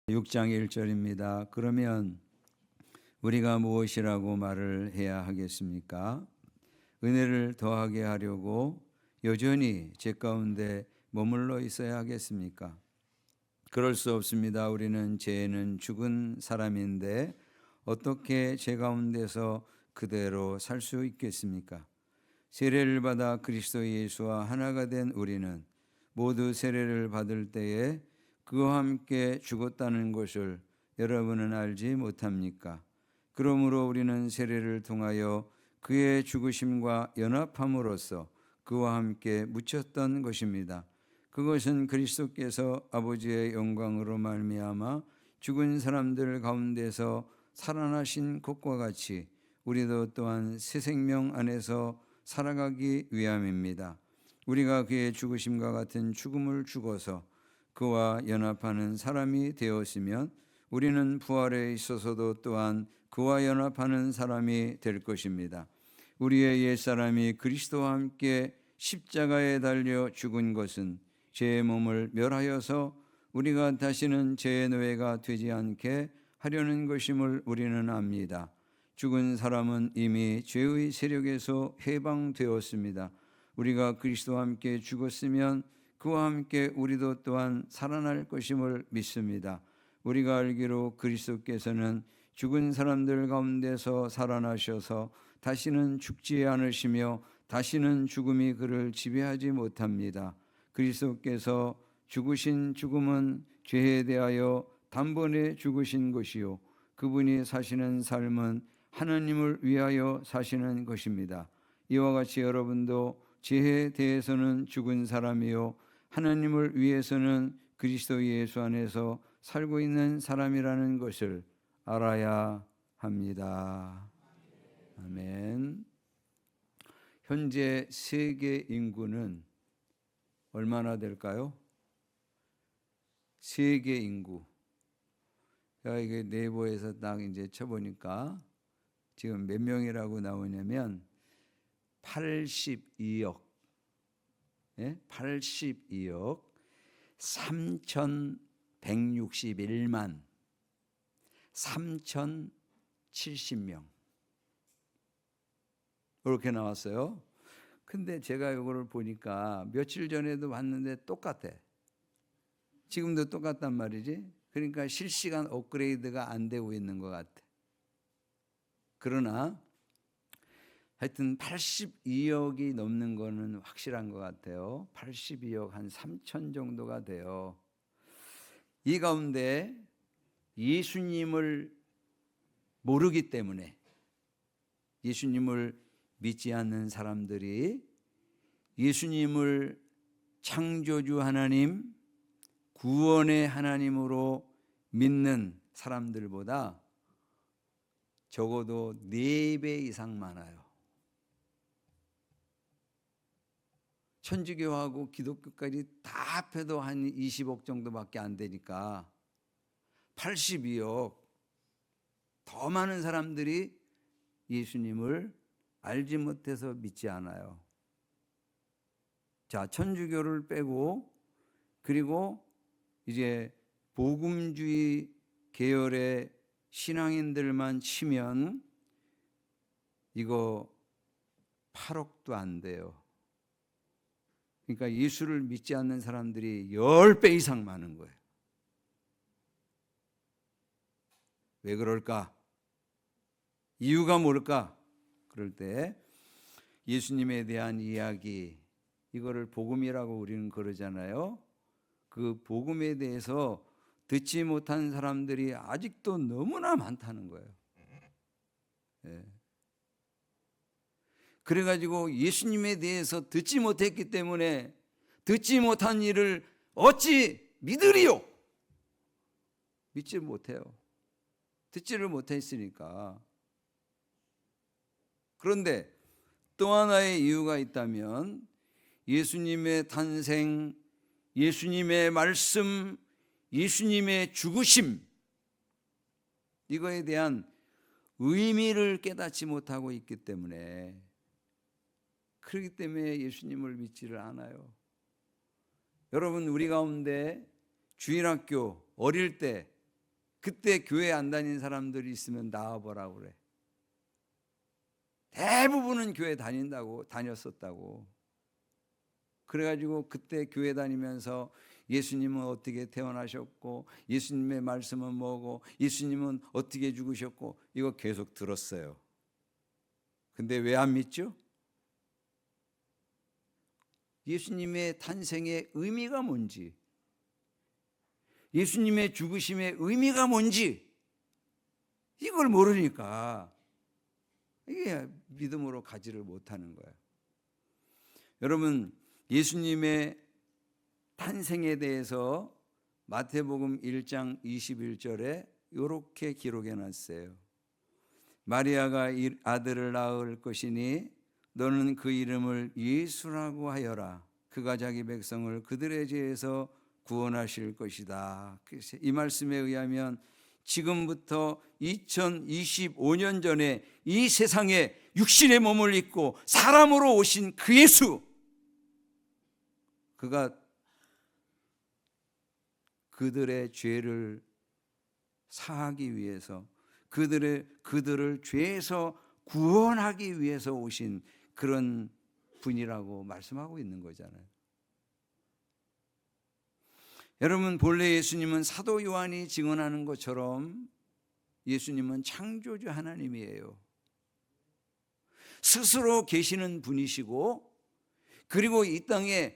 6장 1절입니다. 그러면 우리가 무엇이라고 말을 해야 하겠습니까? 은혜를 더하게 하려고 여전히 죄 가운데 머물러 있어야 하겠습니까? 그럴 수 없습니다. 우리는 죄는 죽은 사람인데 어떻게 죄 가운데서 그대로 살 수 있겠습니까? 세례를 받아 그리스도 예수와 하나가 된 우리는 모두 세례를 받을 때에 그와 함께 죽었다는 것을 여러분은 알지 못합니까? 그러므로 우리는 세례를 통하여 그의 죽으심과 연합함으로써 그와 함께 묻혔던 것입니다. 그것은 그리스도께서 아버지의 영광으로 말미암아 죽은 사람들 가운데서 살아나신 것과 같이 우리도 또한 새 생명 안에서 살아가기 위함입니다. 우리가 그의 죽으심과 같은 죽음을 죽어서 그와 연합하는 사람이 되었으면 우리는 부활에 있어서도 또한 그와 연합하는 사람이 될 것입니다. 우리의 옛사람이 그리스도와 함께 십자가에 달려 죽은 것은 죄의 몸을 멸하여서 우리가 다시는 죄의 노예가 되지 않게 하려는 것임을 우리는 압니다. 죽은 사람은 이미 죄의 세력에서 해방되었습니다. 우리가 그리스도와 함께 죽었으면 그와 함께 우리도 또한 살아날 것임을 믿습니다. 우리가 알기로 그리스도께서는 죽은 사람들 가운데서 살아나셔서 다시는 죽지 않으시며 다시는 죽음이 그를 지배하지 못합니다. 그리스도께서 죽으신 죽음은 죄에 대하여 단번에 죽으신 것이요 그분이 사시는 삶은 하나님을 위하여 사시는 것입니다. 이와 같이 여러분도 죄에 대해서는 죽은 사람이요 하나님을 위해서는 그리스도 예수 안에서 살고 있는 사람이라는 것을 알아야 합니다. 아멘. 현재 세계 인구는 얼마나 될까요? 세계 인구. 제가 이게 네이버에서 딱 이제 쳐보니까 지금 몇 명이라고 나오냐면 82억. 82억 3,161만 3,070명 이렇게 나왔어요. 근데 제가 이거를 보니까 며칠 전에도 봤는데 똑같아. 지금도 똑같단 말이지. 그러니까 실시간 업그레이드가 안 되고 있는 것 같아. 그러나 하여튼 82억이 넘는 거는 확실한 것 같아요. 82억 한 3천 정도가 돼요. 이 가운데 예수님을 모르기 때문에 예수님을 믿지 않는 사람들이 예수님을 창조주 하나님, 구원의 하나님으로 믿는 사람들보다 적어도 4배 이상 많아요. 천주교하고 기독교까지 다 합해도 한 20억 정도밖에 안 되니까 82억 더 많은 사람들이 예수님을 알지 못해서 믿지 않아요. 자, 천주교를 빼고 그리고 이제 복음주의 계열의 신앙인들만 치면 이거 8억도 안 돼요. 그러니까 예수를 믿지 않는 사람들이 10배 이상 많은 거예요. 왜 그럴까? 이유가 뭘까? 그럴 때 예수님에 대한 이야기, 이거를 복음이라고 우리는 그러잖아요. 그 복음에 대해서 듣지 못한 사람들이 아직도 너무나 많다는 거예요. 예. 그래가지고 예수님에 대해서 듣지 못했기 때문에 듣지 못한 일을 어찌 믿으리요? 믿지 못해요. 듣지를 못했으니까. 그런데 또 하나의 이유가 있다면 예수님의 탄생, 예수님의 말씀, 예수님의 죽으심, 이거에 대한 의미를 깨닫지 못하고 있기 때문에, 그렇기 때문에 예수님을 믿지를 않아요. 여러분, 우리 가운데 주일학교 어릴 때 그때 교회 안 다니는 사람들이 있으면 나와보라고 그래. 대부분은 교회 다녔었다고. 그래가지고 그때 교회 다니면서 예수님은 어떻게 태어나셨고, 예수님의 말씀은 뭐고, 예수님은 어떻게 죽으셨고, 이거 계속 들었어요. 근데 왜 안 믿죠? 예수님의 탄생의 의미가 뭔지, 예수님의 죽으심의 의미가 뭔지 이걸 모르니까 이게 믿음으로 가지를 못하는 거예요. 여러분, 예수님의 탄생에 대해서 마태복음 1장 21절에 이렇게 기록해 놨어요. 마리아가 아들을 낳을 것이니 너는 그 이름을 예수라고 하여라. 그가 자기 백성을 그들의 죄에서 구원하실 것이다. 이 말씀에 의하면 지금부터 2025년 전에 이 세상에 육신의 몸을 입고 사람으로 오신 그 예수, 그가 그들의 죄를 사하기 위해서, 그들을 죄에서 구원하기 위해서 오신 그런 분이라고 말씀하고 있는 거잖아요. 여러분, 본래 예수님은 사도 요한이 증언하는 것처럼 예수님은 창조주 하나님이에요. 스스로 계시는 분이시고, 그리고 이 땅에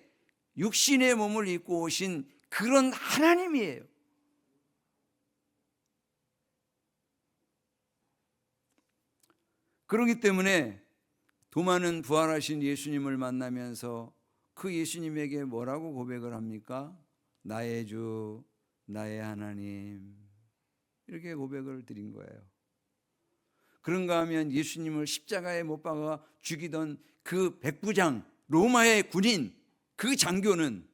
육신의 몸을 입고 오신 그런 하나님이에요. 그렇기 때문에 도마는 부활하신 예수님을 만나면서 그 예수님에게 뭐라고 고백을 합니까? 나의 주, 나의 하나님, 이렇게 고백을 드린 거예요. 그런가 하면 예수님을 십자가에 못 박아 죽이던 그 백부장, 로마의 군인, 그 장교는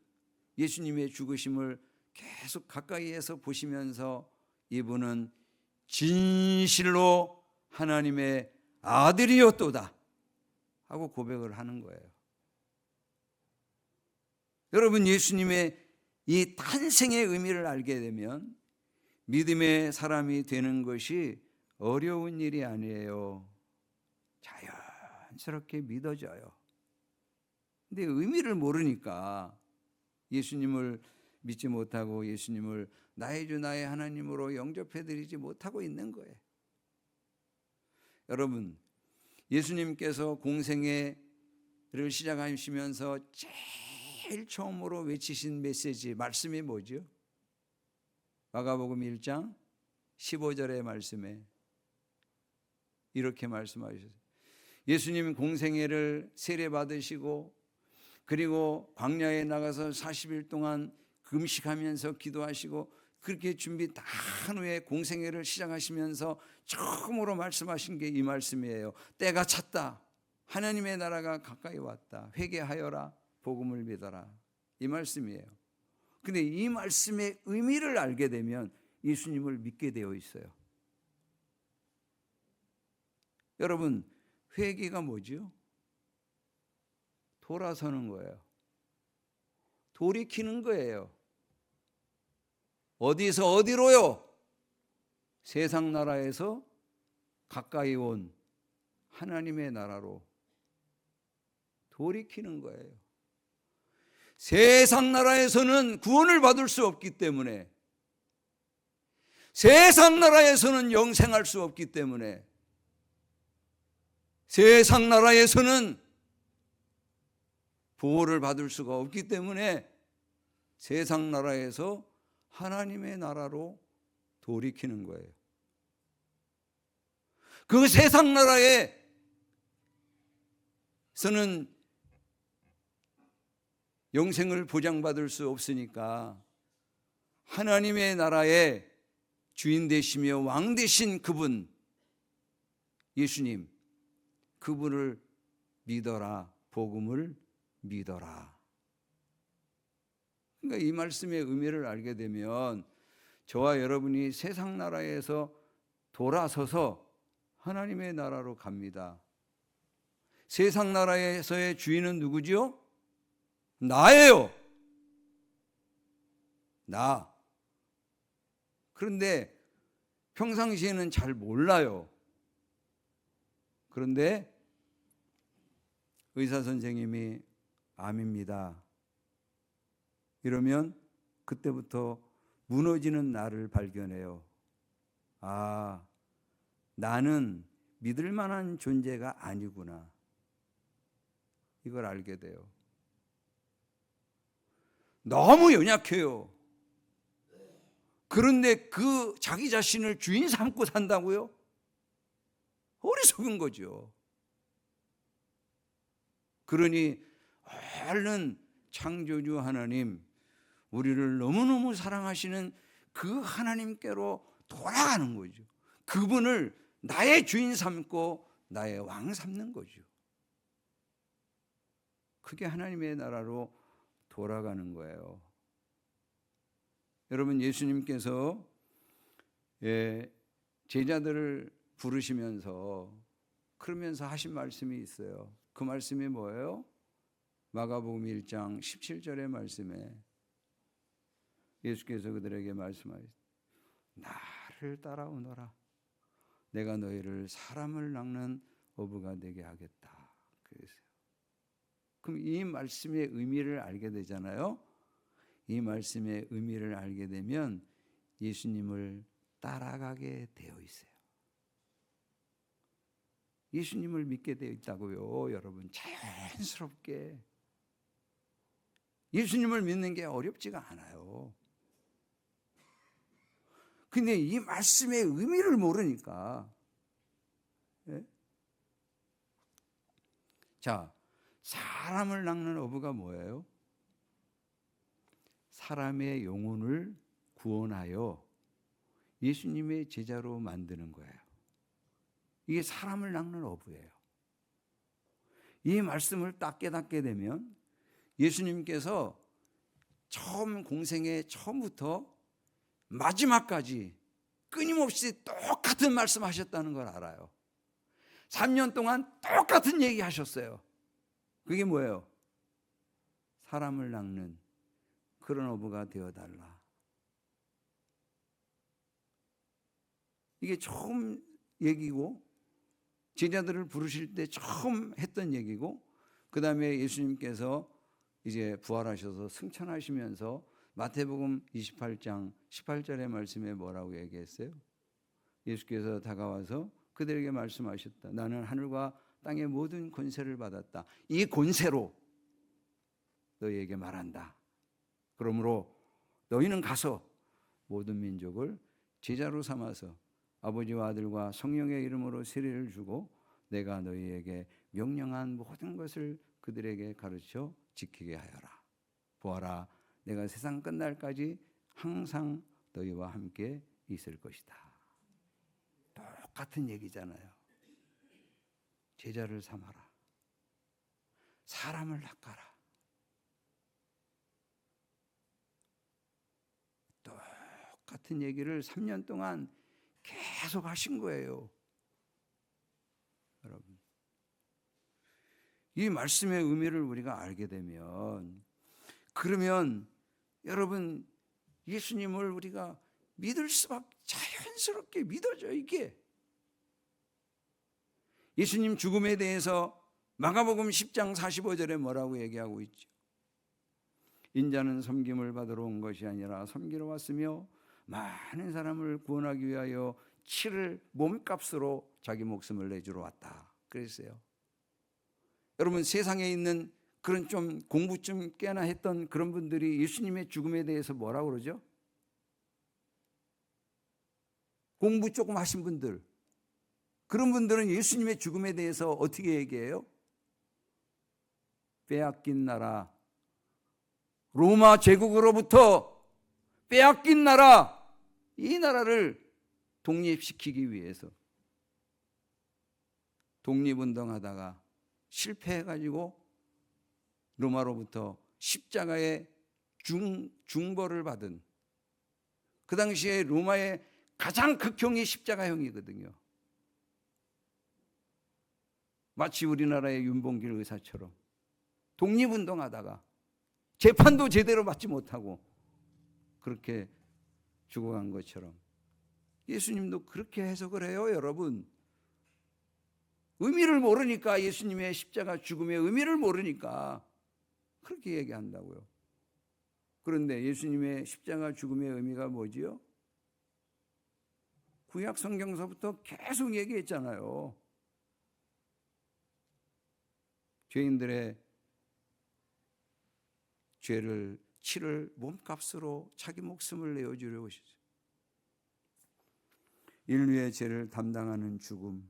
예수님의 죽으심을 계속 가까이에서 보시면서 이분은 진실로 하나님의 아들이었도다 하고 고백을 하는 거예요. 여러분, 예수님의 이 탄생의 의미를 알게 되면 믿음의 사람이 되는 것이 어려운 일이 아니에요. 자연스럽게 믿어져요. 근데 의미를 모르니까 예수님을 믿지 못하고 예수님을 나의 주 나의 하나님으로 영접해드리지 못하고 있는 거예요. 여러분, 예수님께서 공생애를 시작하시면서 제일 처음으로 외치신 메시지, 말씀이 뭐죠? 마가복음 1장 15절의 말씀에 이렇게 말씀하셨어요. 예수님 공생애를 세례받으시고 그리고 광야에 나가서 40일 동안 금식하면서 기도하시고 그렇게 준비 다 한 후에 공생애를 시작하시면서 처음으로 말씀하신 게 이 말씀이에요. 때가 찼다. 하나님의 나라가 가까이 왔다. 회개하여라. 복음을 믿어라. 이 말씀이에요. 근데 이 말씀의 의미를 알게 되면 예수님을 믿게 되어 있어요. 여러분, 회개가 뭐죠? 돌아서는 거예요. 돌이키는 거예요. 어디서 어디로요? 세상 나라에서 가까이 온 하나님의 나라로 돌이키는 거예요. 세상 나라에서는 구원을 받을 수 없기 때문에, 세상 나라에서는 영생할 수 없기 때문에, 세상 나라에서는 보호를 받을 수가 없기 때문에 세상 나라에서 하나님의 나라로 돌이키는 거예요. 그 세상 나라에서는 영생을 보장받을 수 없으니까 하나님의 나라의 주인 되시며 왕 되신 그분, 예수님, 그분을 믿어라. 복음을 믿어라. 그러니까 이 말씀의 의미를 알게 되면 저와 여러분이 세상 나라에서 돌아서서 하나님의 나라로 갑니다. 세상 나라에서의 주인은 누구지요? 나예요. 나. 그런데 평상시에는 잘 몰라요. 그런데 의사 선생님이 암입니다 이러면 그때부터 무너지는 나를 발견해요. 아, 나는 믿을 만한 존재가 아니구나. 이걸 알게 돼요. 너무 연약해요. 그런데 그 자기 자신을 주인 삼고 산다고요? 어리석은 거죠. 그러니 얼른 창조주 하나님, 우리를 너무너무 사랑하시는 그 하나님께로 돌아가는 거죠. 그분을 나의 주인 삼고 나의 왕 삼는 거죠. 그게 하나님의 나라로 돌아가는 거예요. 여러분, 예수님께서 제자들을 부르시면서 그러면서 하신 말씀이 있어요. 그 말씀이 뭐예요? 마가복음 1장 17절의 말씀에 예수께서 그들에게 말씀하셨어요. 나를 따라오너라. 내가 너희를 사람을 낚는 어부가 되게 하겠다. 그랬어요. 그럼 이 말씀의 의미를 알게 되잖아요. 이 말씀의 의미를 알게 되면 예수님을 따라가게 되어 있어요. 예수님을 믿게 되어 있다고요, 여러분. 자연스럽게. 예수님을 믿는 게 어렵지가 않아요. 근데 이 말씀의 의미를 모르니까. 예? 자, 사람을 낚는 어부가 뭐예요? 사람의 영혼을 구원하여 예수님의 제자로 만드는 거예요. 이게 사람을 낚는 어부예요. 이 말씀을 딱 깨닫게 되면 예수님께서 처음 공생의 처음부터 마지막까지 끊임없이 똑같은 말씀하셨다는 걸 알아요. 3년 동안 똑같은 얘기 하셨어요. 그게 뭐예요? 사람을 낚는 그런 어부가 되어달라. 이게 처음 얘기고 제자들을 부르실 때 처음 했던 얘기고, 그 다음에 예수님께서 이제 부활하셔서 승천하시면서 마태복음 28장 18절의 말씀에 뭐라고 얘기했어요? 예수께서 다가와서 그들에게 말씀하셨다. 나는 하늘과 땅의 모든 권세를 받았다. 이 권세로 너희에게 말한다. 그러므로 너희는 가서 모든 민족을 제자로 삼아서 아버지와 아들과 성령의 이름으로 세례를 주고 내가 너희에게 명령한 모든 것을 그들에게 가르쳐 지키게 하여라. 보아라, 내가 세상 끝날까지 항상 너희와 함께 있을 것이다. 똑같은 얘기잖아요. 제자를 삼아라. 사람을 낚아라. 똑같은 얘기를 3년 동안 계속 하신 거예요. 여러분, 이 말씀의 의미를 우리가 알게 되면, 그러면 여러분, 예수님을 우리가 믿을 수밖에, 자연스럽게 믿어져. 이게 예수님 죽음에 대해서 마가복음 10장 45절에 뭐라고 얘기하고 있죠? 인자는 섬김을 받으러 온 것이 아니라 섬기러 왔으며 많은 사람을 구원하기 위하여 치를 몸값으로 자기 목숨을 내주러 왔다. 그랬어요. 여러분, 세상에 있는 그런 좀 공부 좀 꽤나 했던 그런 분들이 예수님의 죽음에 대해서 뭐라고 그러죠? 공부 조금 하신 분들, 그런 분들은 예수님의 죽음에 대해서 어떻게 얘기해요? 빼앗긴 나라, 로마 제국으로부터 빼앗긴 나라, 이 나라를 독립시키기 위해서 독립운동하다가 실패해가지고 로마로부터 십자가의 중벌을 받은, 그 당시에 로마의 가장 극형이 십자가형이거든요. 마치 우리나라의 윤봉길 의사처럼 독립운동하다가 재판도 제대로 받지 못하고 그렇게 죽어간 것처럼 예수님도 그렇게 해석을 해요, 여러분. 의미를 모르니까, 예수님의 십자가 죽음의 의미를 모르니까 그렇게 얘기한다고요. 그런데 예수님의 십자가 죽음의 의미가 뭐지요? 구약 성경서부터 계속 얘기했잖아요. 죄인들의 죄를 치를 몸값으로 자기 목숨을 내어주려고 하시죠. 인류의 죄를 담당하는 죽음,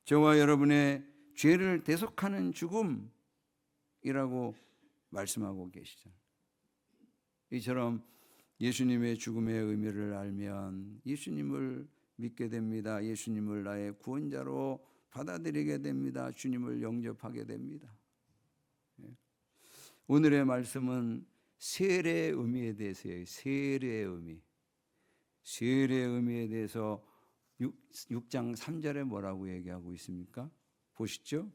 저와 여러분의 죄를 대속하는 죽음이라고 말씀하고 계시잖아요. 이처럼 예수님의 죽음의 의미를 알면 예수님을 믿게 됩니다. 예수님을 나의 구원자로 받아들이게 됩니다. 주님을 영접하게 됩니다. 오늘의 말씀은 세례의 의미에 대해서예요. 세례의 의미. 세례의 의미에 대해서 6장 3절에 뭐라고 얘기하고 있습니까? 보시죠.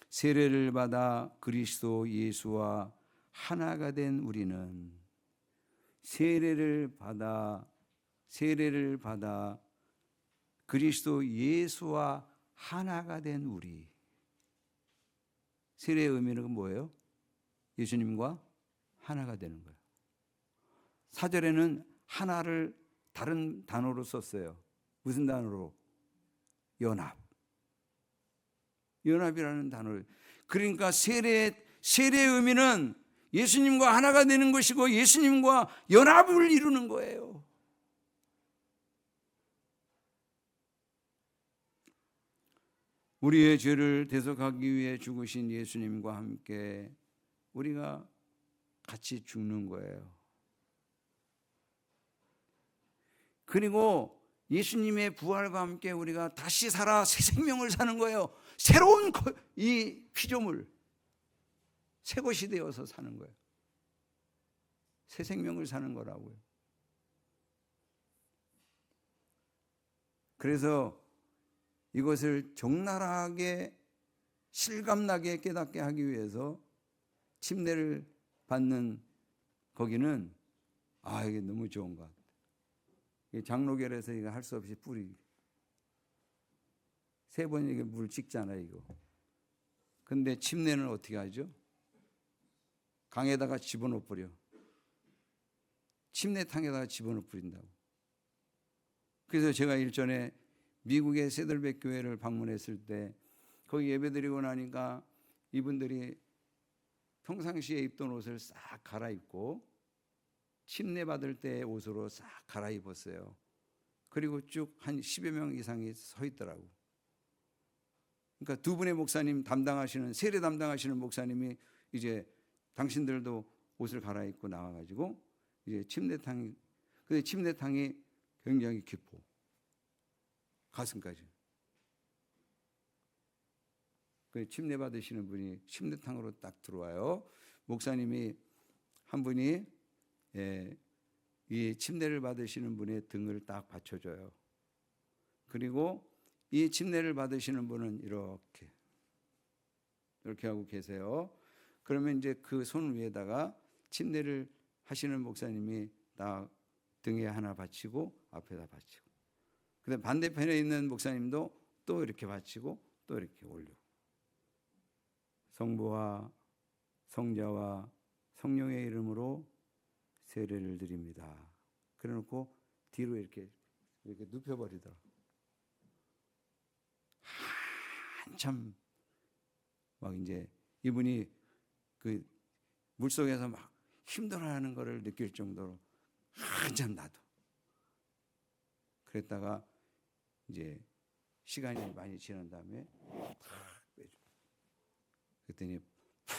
세례를 받아 그리스도 예수와 하나가 된 우리는, 세례를 받아 그리스도 예수와 하나가 된 우리. 세례의 의미는 뭐예요? 예수님과 하나가 되는 거예요. 4절에는 하나를 다른 단어로 썼어요. 무슨 단어로? 연합. 연합이라는 단어를. 그러니까 세례의 의미는 예수님과 하나가 되는 것이고 예수님과 연합을 이루는 거예요. 우리의 죄를 대속하기 위해 죽으신 예수님과 함께 우리가 같이 죽는 거예요. 그리고 예수님의 부활과 함께 우리가 다시 살아 새 생명을 사는 거예요. 새로운 이 피조물, 새 것이 되어서 사는 거예요. 새 생명을 사는 거라고요. 그래서 이것을 적나라하게 실감나게 깨닫게 하기 위해서 침례를 받는 거기는 이게 너무 좋은 것 같아요. 장로결에서 이거 할 수 없이 뿌리 3번 이게 물 찍잖아요, 이거. 근데 침례는 어떻게 하죠? 강에다가 집어넣어 버려. 침례탕에다가 집어넣어 버린다고. 그래서 제가 일전에 미국의 세들백 교회를 방문했을 때 거기 예배드리고 나니까 이분들이 평상시에 입던 옷을 싹 갈아입고 침례 받을 때 옷으로 싹 갈아입었어요. 그리고 쭉 한 10여 명 이상이 서 있더라고. 그러니까 두 분의 목사님 담당하시는, 세례 담당하시는 목사님이 이제 당신들도 옷을 갈아입고 나와가지고 이제 근데 침례탕이 굉장히 깊어. 가슴까지. 그 침례 받으시는 분이 침례탕으로 딱 들어와요. 목사님이 한 분이 이 침례를 받으시는 분의 등을 딱 받쳐줘요. 그리고 이 침례를 받으시는 분은 이렇게 하고 계세요. 그러면 이제 그 손 위에다가 침례를 하시는 목사님이 딱 등에 하나 받치고 앞에다 받치고, 그다음 반대편에 있는 목사님도 또 이렇게 받치고 또 이렇게 올리고, 성부와 성자와 성령의 이름으로 세례를 드립니다. 그래놓고 뒤로 이렇게 눕혀버리더라. 한참 막 이제 이분이 그 물속에서 막 힘들어하는 것을 느낄 정도로 한참 놔둬. 그랬다가 이제 시간이 많이 지난 다음에 탁 빼줘. 그랬더니 팍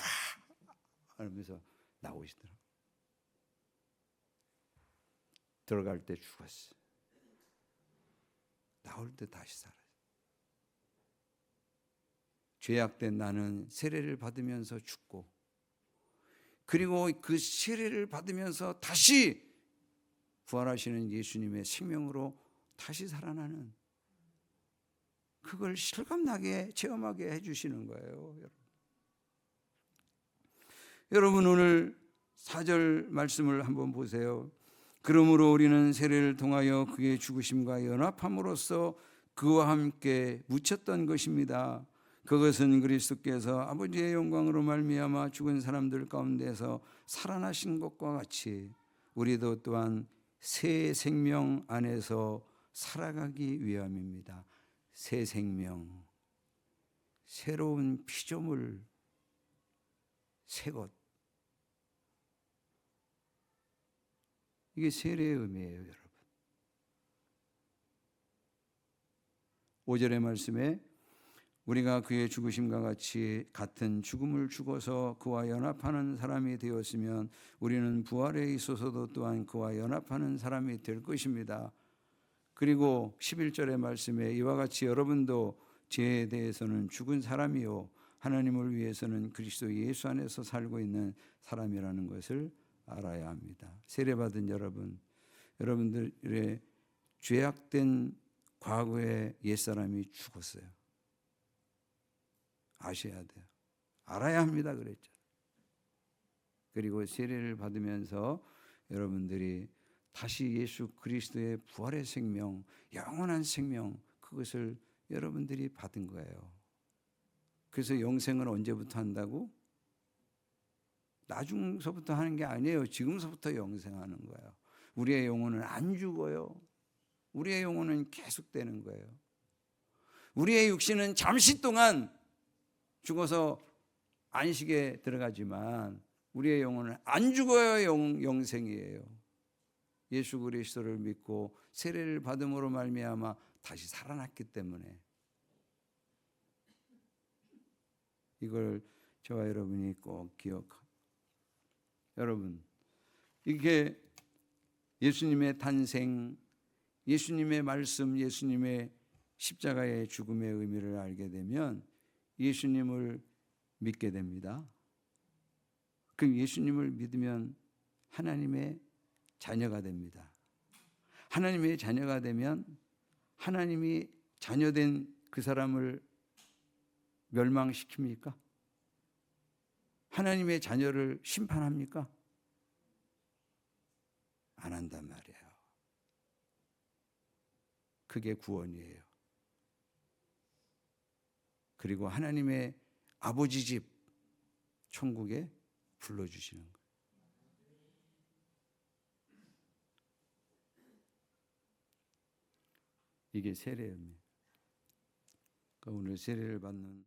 하면서 나오시더라. 들어갈 때 죽었어. 나올 때 다시 살았어. 죄악된 나는 세례를 받으면서 죽고, 그리고 그 세례를 받으면서 다시 부활하시는 예수님의 생명으로 다시 살아나는, 그걸 실감나게 체험하게 해주시는 거예요. 여러분 오늘 4절 말씀을 한번 보세요. 그러므로 우리는 세례를 통하여 그의 죽으심과 연합함으로써 그와 함께 묻혔던 것입니다. 그것은 그리스도께서 아버지의 영광으로 말미암아 죽은 사람들 가운데서 살아나신 것과 같이 우리도 또한 새 생명 안에서 살아가기 위함입니다. 새 생명, 새로운 피조물, 새 것. 이게 세례의 의미예요, 여러분. 5절의 말씀에 우리가 그의 죽으심과 같이 같은 죽음을 죽어서 그와 연합하는 사람이 되었으면 우리는 부활에 있어서도 또한 그와 연합하는 사람이 될 것입니다. 그리고 11절의 말씀에 이와 같이 여러분도 죄에 대해서는 죽은 사람이요 하나님을 위해서는 그리스도 예수 안에서 살고 있는 사람이라는 것을 알아야 합니다. 세례받은 여러분, 여러분들의 죄악된 과거의 옛사람이 죽었어요. 아셔야 돼요. 알아야 합니다. 그랬죠. 그리고 세례를 받으면서 여러분들이 다시 예수 그리스도의 부활의 생명, 영원한 생명, 그것을 여러분들이 받은 거예요. 그래서 영생은 언제부터 한다고? 나중서부터 하는 게 아니에요. 지금서부터 영생하는 거예요. 우리의 영혼은 안 죽어요. 우리의 영혼은 계속되는 거예요. 우리의 육신은 잠시 동안 죽어서 안식에 들어가지만 우리의 영혼은 안 죽어요. 영생이에요. 예수 그리스도를 믿고 세례를 받음으로 말미암아 다시 살아났기 때문에 이걸 저와 여러분이 꼭 기억하고, 여러분, 이게 예수님의 탄생, 예수님의 말씀, 예수님의 십자가의 죽음의 의미를 알게 되면 예수님을 믿게 됩니다. 그럼 예수님을 믿으면 하나님의 자녀가 됩니다. 하나님의 자녀가 되면 하나님이 자녀된 그 사람을 멸망시킵니까? 하나님의 자녀를 심판합니까? 안 한단 말이에요. 그게 구원이에요. 그리고 하나님의 아버지 집 천국에 불러주시는 거예요. 이게 세례입니다. 그러니까 오늘 세례를 받는